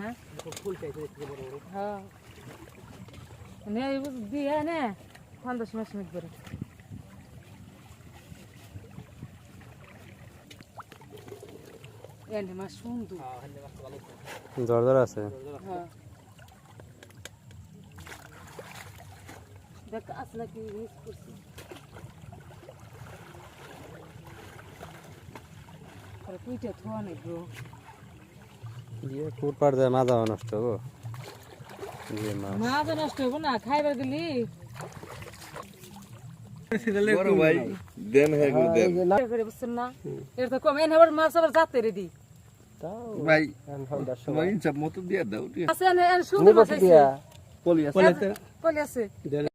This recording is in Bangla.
হ্যাঁ ফুল চাইছে একটু বড় বড় হ্যাঁ নে দিয়ে নে 15 মাস করে এনে মাছ সুন্দর হ্যাঁ হলে মাছ ভালো জর্জর আছে হ্যাঁ দেখ আসলে কি মিস করছি আর কুইটা থোয়া নাই ব্রো দিয়ে কুট পার যায় মাজা নষ্ট হবো দিয়ে মাছ নষ্ট হইব না খাইবার গেলি বড় ভাই দেন হে গো দেন করে বুঝছেন না এর তো কম এনে আবার মাছ আবার যাতে রে দি ভাই ভাই সব মত দিয়া দাও আছে এনে সুন্দর মাছ আছে পলি আছে পলি আছে